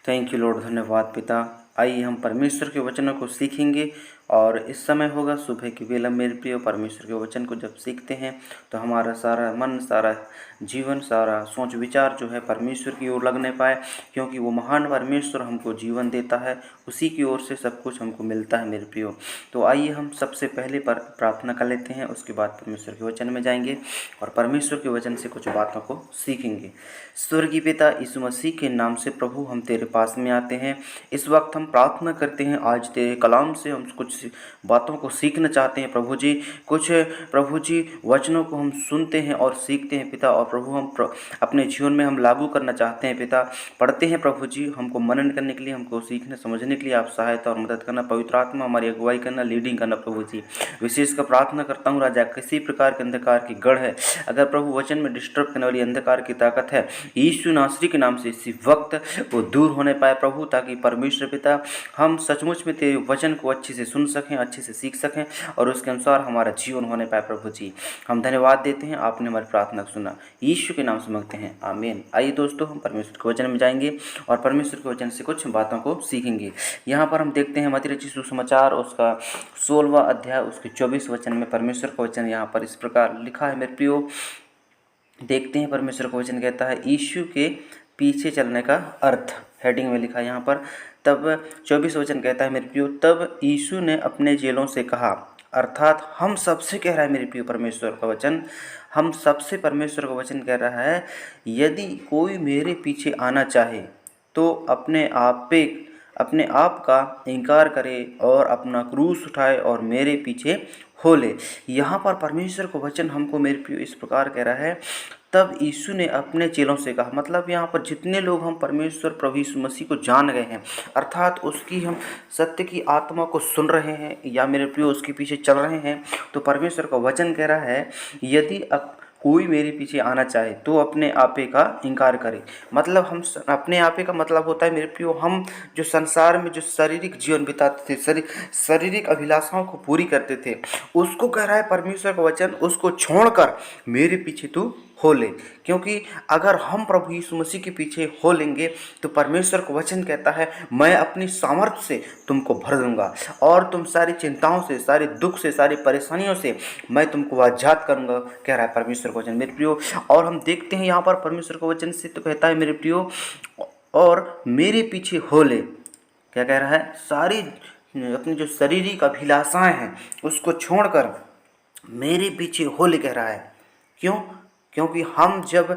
Thank you Lord, धन्यवाद पिता। आइए हम परमेश्वर के वचनों को सीखेंगे और इस समय होगा सुबह की बेला। मेरे प्रिय, परमेश्वर के वचन को जब सीखते हैं तो हमारा सारा मन, सारा जीवन, सारा सोच विचार जो है परमेश्वर की ओर लगने पाए, क्योंकि वो महान परमेश्वर हमको जीवन देता है, उसी की ओर से सब कुछ हमको मिलता है मेरे प्रियो। तो आइए हम सबसे पहले प्रार्थना कर लेते हैं, उसके बाद परमेश्वर के वचन में जाएंगे और परमेश्वर के वचन से कुछ बातों को सीखेंगे। स्वर्गीय पिता, यीशु मसीह के नाम से प्रभु हम तेरे पास में आते हैं। इस वक्त हम प्रार्थना करते हैं, आज तेरे कलाम से हम कुछ बातों को सीखना चाहते हैं प्रभु जी। कुछ प्रभु जी वचनों को हम सुनते हैं और सीखते हैं पिता, और प्रभु हम अपने जीवन में हम लागू करना चाहते हैं पिता। पढ़ते हैं प्रभु जी, हमको मनन करने के लिए, हमको सीखने समझने के लिए आप सहायता और मदद करना। पवित्र आत्मा हमारी अगुवाई करना, लीडिंग करना प्रभु जी। विशेष कर प्रार्थना करता हूँ राजा, किसी प्रकार के अंधकार की गढ़ है, अगर प्रभु वचन में डिस्टर्ब करने वाली अंधकार की ताकत है, यीशु नासरी के नाम से इसी वक्त वो दूर होने पाए प्रभु, ताकि परमेश्वर पिता हम सचमुच में तेरे वचन को अच्छे से सुन सकें, अच्छे से सीख सकें और उसके अनुसार हमारा जीवन होने पाए प्रभु जी। हम धन्यवाद देते हैं, आपने हमारी प्रार्थना सुना, यीशु के नाम से मांगते हैं, आमीन। आइए दोस्तों, हम परमेश्वर के वचन में जाएंगे और परमेश्वर के वचन से कुछ बातों को सीखेंगे। यहाँ पर हम देखते हैं मत्ती रचित सुसमाचार उसका 16वां अध्याय उसके 24 वचन में परमेश्वर का वचन यहाँ पर इस प्रकार लिखा है मेरे प्रियो। देखते हैं परमेश्वर का वचन कहता है, यीशु के पीछे चलने का अर्थ, हेडिंग में लिखा है यहाँ पर। तब 24 वचन कहता है मेरे प्रियो, तब यीशु ने अपने चेलों से कहा, अर्थात हम सबसे कह रहा है मेरे प्रियो परमेश्वर का वचन, हम सबसे परमेश्वर का वचन कह रहा है, यदि कोई मेरे पीछे आना चाहे तो अपने आप का इनकार करे और अपना क्रूस उठाए और मेरे पीछे हो ले। यहाँ पर परमेश्वर का वचन हमको मेरे प्रियो इस प्रकार कह रहा है, तब यीशु ने अपने चेलों से कहा, मतलब यहाँ पर जितने लोग हम परमेश्वर प्रभु यीशु मसीह को जान गए हैं, अर्थात उसकी हम सत्य की आत्मा को सुन रहे हैं या मेरे प्रियो उसके पीछे चल रहे हैं, तो परमेश्वर का वचन कह रहा है, यदि कोई मेरे पीछे आना चाहे तो अपने आपे का इनकार करे। मतलब हम अपने आपे का मतलब होता है मेरे प्रियो, हम जो संसार में जो शारीरिक जीवन बिताते थे, शारीरिक अभिलाषाओं को पूरी करते थे, उसको कह रहा है परमेश्वर का वचन, उसको छोड़कर मेरे पीछे तू हो ले। क्योंकि अगर हम प्रभु यीशु मसीह के पीछे हो लेंगे तो परमेश्वर का वचन कहता है, मैं अपनी सामर्थ्य से तुमको भर दूंगा और तुम सारी चिंताओं से, सारे दुख से, सारी परेशानियों से मैं तुमको आजाद करूंगा, कह रहा है परमेश्वर का वचन मेरे प्रियो। और हम देखते हैं यहाँ पर परमेश्वर का वचन से तो कहता है मेरे प्रियो, और मेरे पीछे हो ले, क्या कह रहा है, सारी अपनी जो शारीरिक अभिलाषाएं हैं उसको छोड़कर मेरे पीछे हो ले, कह रहा है। क्यों? क्योंकि हम जब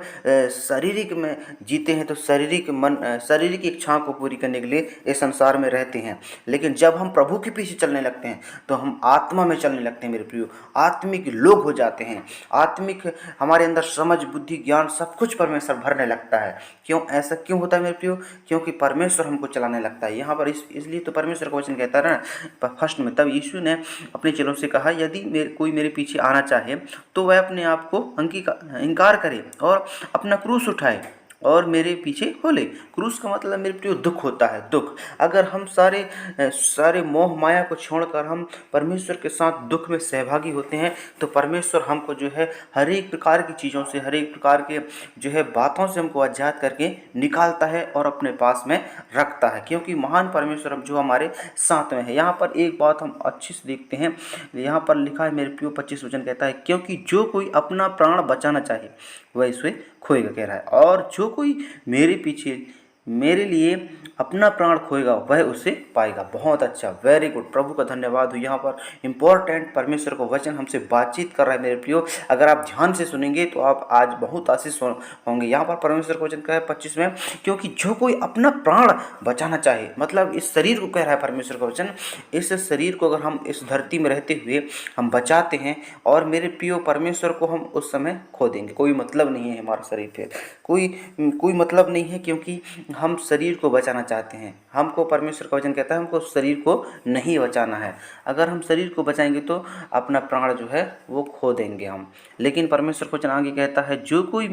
शारीरिक में जीते हैं तो शारीरिक इच्छाओं को पूरी करने के लिए इस संसार में रहते हैं, लेकिन जब हम प्रभु के पीछे चलने लगते हैं तो हम आत्मा में चलने लगते हैं मेरे प्रियो, आत्मिक लोग हो जाते हैं, आत्मिक हमारे अंदर समझ, बुद्धि, ज्ञान सब कुछ परमेश्वर भरने लगता है। क्यों ऐसा क्यों होता है मेरे प्रियो? क्योंकि परमेश्वर हमको चलाने लगता है। यहाँ पर इसलिए तो परमेश्वर का वचन कहता है ना फर्स्ट में, तब यीशु ने अपने चेलों से कहा, यदि कोई मेरे पीछे आना चाहे तो वह अपने आप को इनकार करे और अपना क्रूस उठाए और मेरे पीछे हो ले। क्रूस का मतलब मेरे प्रियो दुख होता है, दुख। अगर हम सारे मोह माया को छोड़कर हम परमेश्वर के साथ दुख में सहभागी होते हैं तो परमेश्वर हमको जो है हर एक प्रकार की चीज़ों से, हर एक प्रकार के जो है बातों से हमको आजाद करके निकालता है और अपने पास में रखता है, क्योंकि महान परमेश्वर हम जो हमारे साथ में है। यहाँ पर एक बात हम अच्छे से देखते हैं, यहाँ पर लिखा है मेरे प्रियो 25 वचन कहता है, क्योंकि जो कोई अपना प्राण बचाना चाहे वह इसे खोएगा, कह रहा है, और जो कोई मेरे पीछे मेरे लिए अपना प्राण खोएगा वह उसे पाएगा। बहुत अच्छा, वेरी गुड, प्रभु का धन्यवाद हो। यहाँ पर इम्पोर्टेंट परमेश्वर का वचन हमसे बातचीत कर रहा है मेरे प्रियो। अगर आप ध्यान से सुनेंगे तो आप आज बहुत आशीष होंगे। यहाँ पर परमेश्वर का वचन कहा है 25 में, क्योंकि जो कोई अपना प्राण बचाना चाहे, मतलब इस शरीर को कह रहा है परमेश्वर का वचन, इस शरीर को अगर हम इस धरती में रहते हुए हम बचाते हैं और मेरे प्रियो परमेश्वर को हम उस समय खो देंगे। कोई मतलब नहीं है हमारा शरीर पे, कोई मतलब नहीं है, क्योंकि हम शरीर को बचाना चाहते हैं। हमको परमेश्वर का वचन कहता है हमको शरीर को नहीं बचाना है। अगर हम शरीर को बचाएंगे तो अपना प्राण जो है वो खो देंगे हम। लेकिन परमेश्वर का वचन आगे कहता है, जो कोई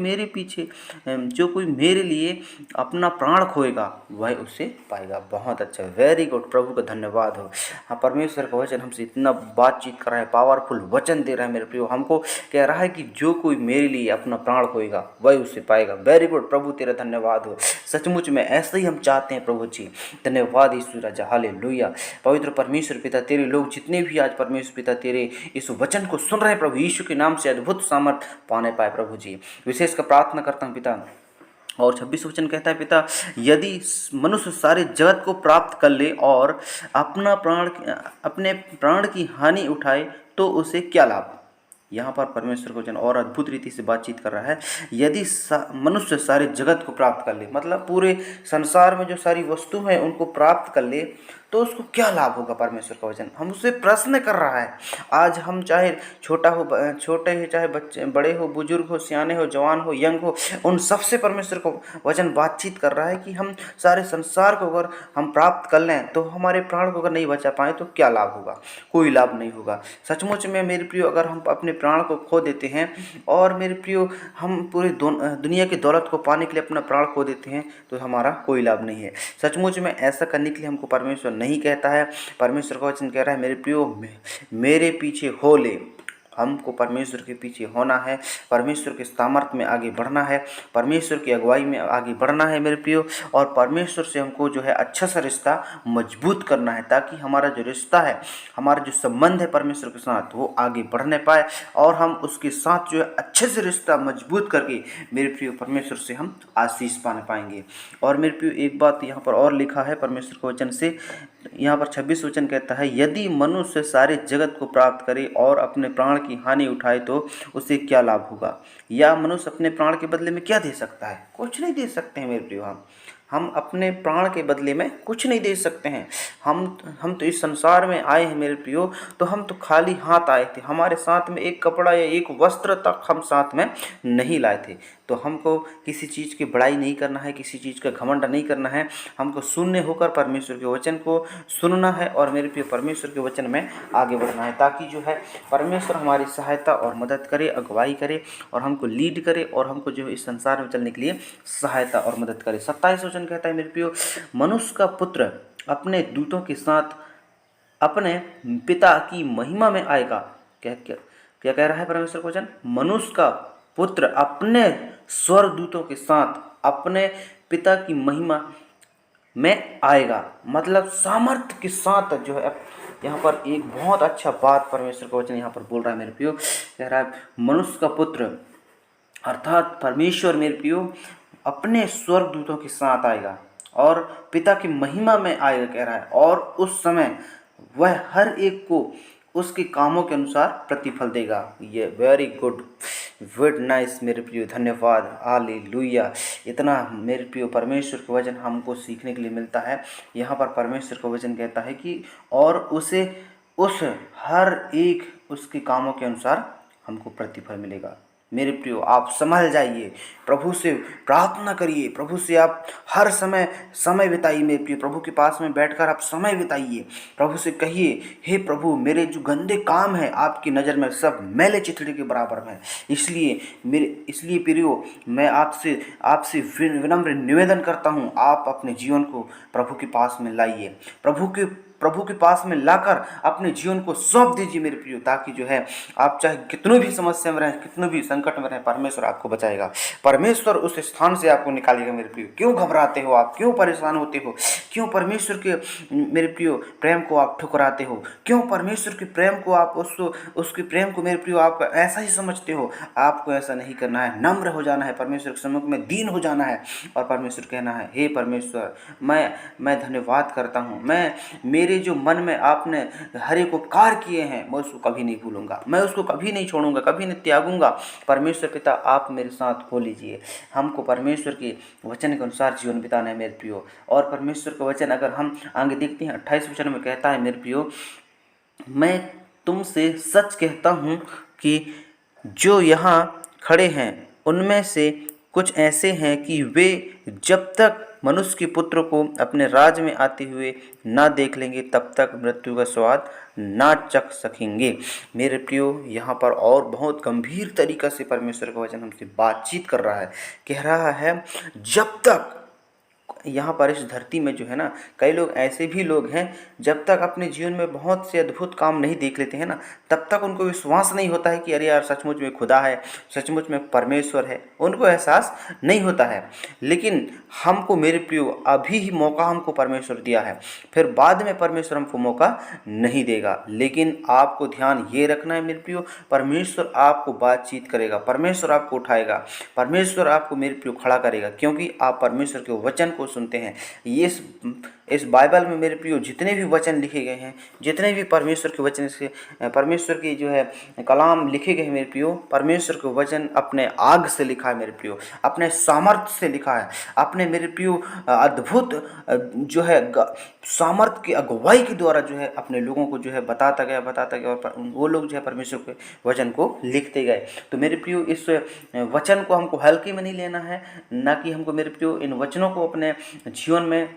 मेरे लिए अपना प्राण खोएगा वह उसे पाएगा। बहुत अच्छा, वेरी गुड, प्रभु का धन्यवाद हो। हाँ, परमेश्वर का वचन हमसे इतना बातचीत कर रहा है, पावरफुल वचन दे रहा है मेरे प्रियो। हमको कह रहा है कि जो कोई मेरे लिए अपना प्राण खोएगा वह उसे पाएगा। वेरी गुड, प्रभु तेरा धन्यवाद हो। सचमुच में ऐसा ही हम चाहते हैं प्रभु जी। धन्यवाद यीशु राजा, हालेलुया। पवित्र परमेश्वर पिता, तेरे लोग जितने भी आज परमेश्वर पिता तेरे इस वचन को सुन रहे हैं प्रभु यीशु के नाम से अद्भुत सामर्थ पाने पाए प्रभु जी। विशेष कर प्रार्थना करता हूँ पिता, और 26 वचन कहता है पिता, यदि मनुष्य सारे जगत को प्राप्त कर ले और अपने प्राण की हानि उठाए तो उसे क्या लाभ। यहाँ पर परमेश्वर को वचन और अद्भुत रीति से बातचीत कर रहा है। यदि मनुष्य सारे जगत को प्राप्त कर ले, मतलब पूरे संसार में जो सारी वस्तु हैं उनको प्राप्त कर ले तो उसको क्या लाभ होगा। परमेश्वर का वचन हम उससे प्रश्न कर रहा है। आज हम चाहे छोटे हो, चाहे बच्चे बड़े हो, बुजुर्ग हो, सियाने हो, जवान हो, यंग हो, उन सबसे परमेश्वर को वचन बातचीत कर रहा है कि हम सारे संसार को अगर हम प्राप्त कर लें तो हमारे प्राण को अगर नहीं बचा पाए तो क्या लाभ होगा। कोई लाभ नहीं होगा। सचमुच में मेरे प्रियो, अगर हम अपने प्राण को खो देते हैं और मेरे प्रियो हम पूरी दुनिया की दौलत को पाने के लिए अपना प्राण खो देते हैं तो हमारा कोई लाभ नहीं है। सचमुच में ऐसा करने के लिए हमको परमेश्वर नहीं कहता है। परमेश्वर का वचन कह रहा है, मेरे प्रियो मेरे पीछे हो ले। हमको परमेश्वर के पीछे होना है, परमेश्वर के सामर्थ्य में आगे बढ़ना है, परमेश्वर की अगुवाई में आगे बढ़ना है मेरे प्रियो, और परमेश्वर से हमको जो है अच्छा सा रिश्ता मजबूत करना है, ताकि हमारा जो रिश्ता है, हमारा जो संबंध है परमेश्वर के साथ वो आगे बढ़ने पाए और हम उसके साथ जो है अच्छे से रिश्ता मजबूत करके मेरे प्रियो परमेश्वर से हम आशीष पाने पाएंगे। और मेरे प्रियो एक बात यहाँ पर और लिखा है परमेश्वर के वचन से, यहाँ पर 26 वचन कहता है, यदि मनुष्य सारे जगत को प्राप्त करे और अपने प्राण की हानि उठाए तो उसे क्या लाभ होगा। या मनुष्य अपने प्राण के बदले में क्या दे सकता है। कुछ नहीं दे सकते हैं मेरे प्रियो। हम अपने प्राण के बदले में कुछ नहीं दे सकते हैं। हम तो इस संसार में आए हैं मेरे प्रियो, तो हम तो खाली हाथ आए थे। हमारे साथ में एक कपड़ा या एक वस्त्र तक हम साथ में नहीं लाए थे। तो हमको किसी चीज़ की बड़ाई नहीं करना है, किसी चीज़ का घमंड नहीं करना है। हमको शून्य होकर परमेश्वर के वचन को सुनना है और मेरे प्रिय परमेश्वर के वचन में आगे बढ़ना है, ताकि जो है परमेश्वर हमारी सहायता और मदद करे, अगुवाई करे और हमको लीड करे और हमको जो है इस संसार में चलने के लिए सहायता और मदद करे। 27 वचन कहता है मेरे प्रियो, मनुष्य का पुत्र अपने दूतों के साथ अपने पिता की महिमा में आएगा। क्या क्या क्या कह रहा है परमेश्वर का वचन? मनुष्य का पुत्र अपने स्वर्गदूतों के साथ अपने पिता की महिमा में आएगा, मतलब सामर्थ्य के साथ जो है। यहाँ पर एक बहुत अच्छा बात परमेश्वर का वचन यहाँ पर बोल रहा है मेरे प्रियो, कह रहा है मनुष्य का पुत्र अर्थात परमेश्वर मेरे प्रियो अपने स्वर्गदूतों के साथ आएगा और पिता की महिमा में आएगा कह रहा है, और उस समय वह हर एक को उसके कामों के अनुसार प्रतिफल देगा। ये वेरी गुड, वेरी नाइस मेरे प्रियो, धन्यवाद, हालेलुया। इतना मेरे प्रियो परमेश्वर का वचन हमको सीखने के लिए मिलता है। यहाँ पर परमेश्वर का वचन कहता है कि और उसे उस हर एक उसके कामों के अनुसार हमको प्रतिफल मिलेगा। मेरे प्रियो आप संभल जाइए, प्रभु से प्रार्थना करिए, प्रभु से आप हर समय बिताइए मेरे प्रियो, प्रभु के पास में बैठकर आप समय बिताइए। प्रभु से कहिए, हे प्रभु मेरे जो गंदे काम हैं आपकी नज़र में सब मैले चिथड़े के बराबर हैं, इसलिए प्रियो मैं आपसे विनम्र निवेदन करता हूँ, आप अपने जीवन को प्रभु के पास में लाइए, प्रभु के पास में लाकर अपने जीवन को सौंप दीजिए मेरे प्रियो, ताकि जो है आप चाहे कितनों भी समस्या में रहें, कितनों भी संकट में रहें, परमेश्वर आपको बचाएगा, परमेश्वर उस स्थान से आपको निकालेगा मेरे प्रियो। क्यों घबराते हो आप, क्यों परेशान होते हो, क्यों परमेश्वर के मेरे प्रियो प्रेम को आप ठुकराते हो, क्यों परमेश्वर के प्रेम को आप उसके प्रेम को मेरे प्रियो आप ऐसा ही समझते हो। आपको ऐसा नहीं करना है, नम्र हो जाना है, परमेश्वर के सम्मुख में दीन हो जाना है और परमेश्वर कहना है, हे परमेश्वर मैं धन्यवाद करता हूँ, मेरे जो मन में आपने हर एक उपकार किए हैं मैं उसको कभी नहीं भूलूंगा, मैं उसको कभी नहीं छोड़ूंगा, कभी नहीं त्यागूंगा। परमेश्वर पिता आप मेरे साथ हो लीजिए। हमको परमेश्वर के वचन के अनुसार जीवन बिताना है मेरे प्रियो। और परमेश्वर का वचन अगर हम आगे देखते हैं 28 वचन में कहता है मेरे प्रियो, मैं तुमसे सच कहता हूँ कि जो यहाँ खड़े हैं उनमें से कुछ ऐसे हैं कि वे जब तक मनुष्य के पुत्र को अपने राज्य में आते हुए ना देख लेंगे तब तक मृत्यु का स्वाद ना चख सकेंगे। मेरे प्रियो यहाँ पर और बहुत गंभीर तरीका से परमेश्वर का वचन हमसे बातचीत कर रहा है, कह रहा है जब तक यहाँ पर इस धरती में जो है ना, कई लोग ऐसे भी लोग हैं, जब तक अपने जीवन में बहुत से अद्भुत काम नहीं देख लेते हैं ना, तब तक उनको विश्वास नहीं होता है कि अरे यार सचमुच में खुदा है, सचमुच में परमेश्वर है। उनको एहसास नहीं होता है। लेकिन हमको मेरे प्रियो अभी ही मौका हमको परमेश्वर दिया है, फिर बाद में परमेश्वर हमको मौका नहीं देगा। लेकिन आपको ध्यान ये रखना है मेरे प्रियो, परमेश्वर आपको बातचीत करेगा, परमेश्वर आपको उठाएगा, परमेश्वर आपको मेरे प्रियो खड़ा करेगा, क्योंकि आप परमेश्वर के वचन को सुनते हैं। ये इस बाइबल में मेरे प्रियो जितने भी वचन लिखे गए हैं, जितने भी परमेश्वर के वचन से, परमेश्वर की जो है कलाम लिखे गए हैं मेरे प्रियो, परमेश्वर के वचन अपने आग से लिखा है मेरे प्रियो, अपने सामर्थ्य से लिखा है, अपने मेरे प्रियो अद्भुत जो है सामर्थ्य की अगुवाई के द्वारा जो है अपने लोगों को जो है बताता गया और वो लोग जो है परमेश्वर के वचन को लिखते गए। तो मेरे प्रियो इस वचन को हमको हल्के में नहीं लेना है, ना कि हमको मेरे प्रियो इन वचनों को अपने जीवन में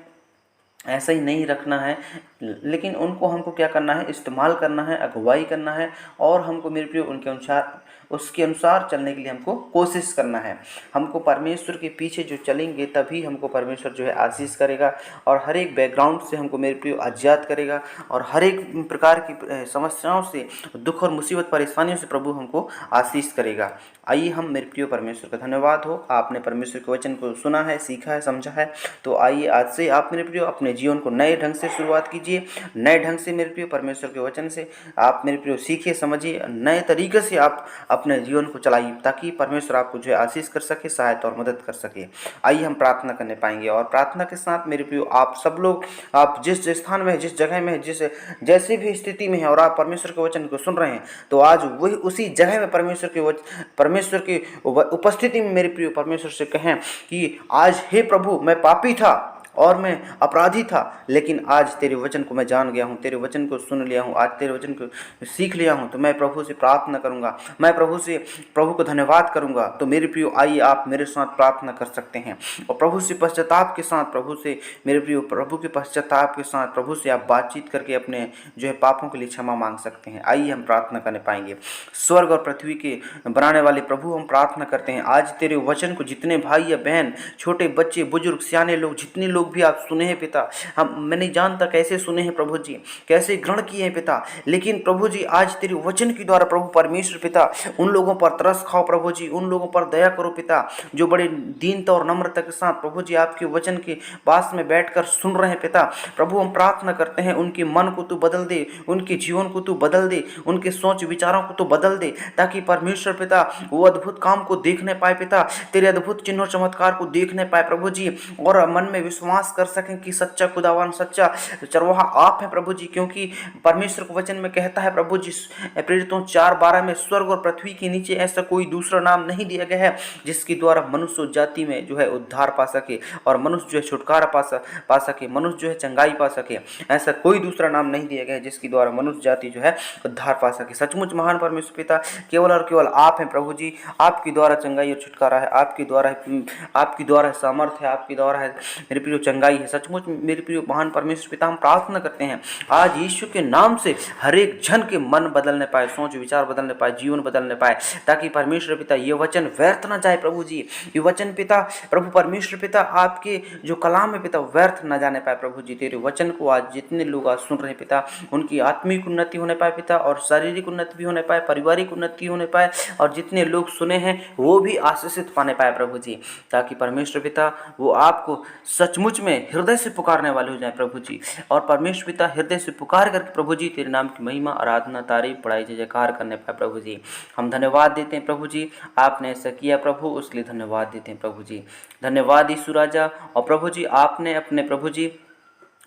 ऐसा ही नहीं रखना है, लेकिन उनको हमको क्या करना है, इस्तेमाल करना है, अगुवाई करना है, और हमको मेरे प्रियो उसके अनुसार चलने के लिए हमको कोशिश करना है। हमको परमेश्वर के पीछे जो चलेंगे तभी हमको परमेश्वर जो है आशीष करेगा, और हर एक बैकग्राउंड से हमको मेरे प्रियो आज़ाद करेगा, और हर एक प्रकार की समस्याओं से, दुख और मुसीबत परेशानियों से प्रभु हमको आशीष करेगा। आइए हम मेरे प्रियो परमेश्वर का धन्यवाद हो, आपने परमेश्वर के वचन को सुना है, सीखा है, समझा है। तो आइए आज से आप मेरे प्रियो अपने जीवन को नए ढंग से शुरुआत कीजिए, नए ढंग से मेरे प्रियो परमेश्वर के वचन से आप मेरे प्रियो सीखिए, समझिए, नए तरीके से आप अपने जीवन को चलाइए, ताकि परमेश्वर आपको जो है आशीष कर सके, सहायता और मदद कर सके। आइए हम प्रार्थना करने पाएंगे, और प्रार्थना के साथ मेरे प्रियो आप सब लोग, आप जिस स्थान में है, जिस जगह में है, जैसे भी स्थिति में है, और आप परमेश्वर के वचन को सुन रहे हैं, तो आज वही उसी जगह में परमेश्वर की उपस्थिति में मेरे प्रियो परमेश्वर से कहें कि आज हे प्रभु, मैं पापी था और मैं अपराधी था, लेकिन आज तेरे वचन को मैं जान गया हूँ, तेरे वचन को सुन लिया हूँ, आज तेरे वचन को सीख लिया हूँ। तो मैं प्रभु से प्रार्थना करूँगा, मैं प्रभु को धन्यवाद करूँगा। तो मेरे प्रियो आइए आप मेरे साथ प्रार्थना कर सकते हैं, और प्रभु से पश्चाताप के साथ, प्रभु के पश्चाताप के साथ प्रभु से आप बातचीत करके अपने जो है पापों के लिए क्षमा मांग सकते हैं। आइए हम प्रार्थना करने पाएंगे। स्वर्ग और पृथ्वी के बनाने वाले प्रभु, हम प्रार्थना करते हैं आज तेरे वचन को जितने भाई या बहन, छोटे बच्चे, बुजुर्ग, सियाने लोग, जितने लोग भी आप सुने हैं पिता, मैं नहीं जानता कैसे सुने हैं प्रभु जी, कैसे ग्रहण किए हैं पिता, लेकिन प्रभु जी आज तेरे वचन के द्वारा प्रभु परमेश्वर पिता उन लोगों पर तरस खाओ प्रभु जी, उन लोगों पर दया करो पिता, जो बड़े दीनता और नम्रता के साथ प्रभु जी आपके वचन के पास में बैठकर सुन रहे हैं पिता। प्रभु हम प्रार्थना करते हैं उनके मन को तू बदल दे, उनके जीवन को तू बदल दे, उनके सोच विचारों को तू बदल दे, ताकि परमेश्वर पिता वो अद्भुत काम को देखने पाए पिता, तेरे अद्भुत चिन्ह और चमत्कार को देखने पाए प्रभु जी, और मन में विश्वास कर सकें कि सच्चा खुदावन, सच्चा चरवाहा आप हैं प्रभु जी। क्योंकि परमेश्वर के वचन में कहता है प्रभु जी, प्रेरितों 4:12 में, स्वर्ग और पृथ्वी के नीचे ऐसा कोई दूसरा नाम नहीं दिया गया है जिसके द्वारा मनुष्य जाति में जो है उद्धार पा सके, और मनुष्य जो है छुटकारा पा सके, मनुष्य जो है चंगाई पा सके। ऐसा कोई दूसरा नाम नहीं दिया गया है जिसके द्वारा मनुष्य जाति जो है उद्धार पा सके। सचमुच महान परमेश्वर पिता केवल और केवल आप हैं प्रभु जी, आपके द्वारा चंगाई और छुटकारा है, आपके द्वारा सामर्थ्य है, आपके द्वारा है मेरे प्रियो चंगाई है। सचमुच मेरे प्रियो महान परमेश्वर पिता हम प्रार्थना करते हैं आज यीशु के नाम से हर एक जन के मन बदलने पाए, सोच विचार बदलने पाए, जीवन बदलने पाए, ताकि परमेश्वर पिता ये वचन व्यर्थ ना जाए प्रभु जी। ये वचन पिता प्रभु परमेश्वर पिता आपके जो कलाम है पिता व्यर्थ ना जाने पाए प्रभु जी। तेरे वचन को आज जितने लोग आज सुन रहे हैं पिता, उनकी आत्मिक उन्नति होने पाए पिता, और शारीरिक उन्नति भी होने पाए, पारिवारिक उन्नति होने पाए, और जितने लोग सुने हैं वो भी आशीषित पाने पाए प्रभु जी, ताकि परमेश्वर पिता वो आपको सचमुच में हृदय से पुकारने वाले हो जाए प्रभु जी। और परमेश्वर पिता हृदय से पुकार करके प्रभु जी तेरे नाम की महिमा, आराधना, तारीफ, बड़ाई, जय जयकार करने पाए प्रभु जी। हम धन्यवाद देते हैं प्रभु जी, आपने ऐसा किया प्रभु, उसके लिए धन्यवाद देते हैं प्रभु जी। धन्यवाद यीशु राजा। और प्रभु जी आपने अपने प्रभु जी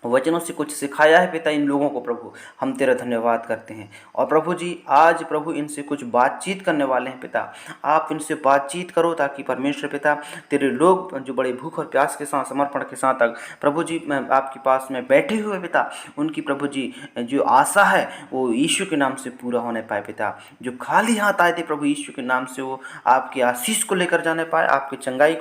वचनों से कुछ सिखाया है पिता इन लोगों को प्रभु, हम तेरा धन्यवाद करते हैं। और प्रभु जी आज प्रभु इनसे कुछ बातचीत करने वाले हैं पिता, आप इनसे बातचीत करो, ताकि परमेश्वर पिता तेरे लोग जो बड़े भूख और प्यास के साथ, समर्पण के साथ प्रभु जी मैं आपके पास में बैठे हुए पिता, उनकी प्रभु जी जो आशा है वो यीशु के नाम से पूरा होने पाए पिता। जो खाली हाथ आए थे प्रभु यीशु के नाम से, वो आपकी आशीष को लेकर जाने पाए, आपकी चंगाई को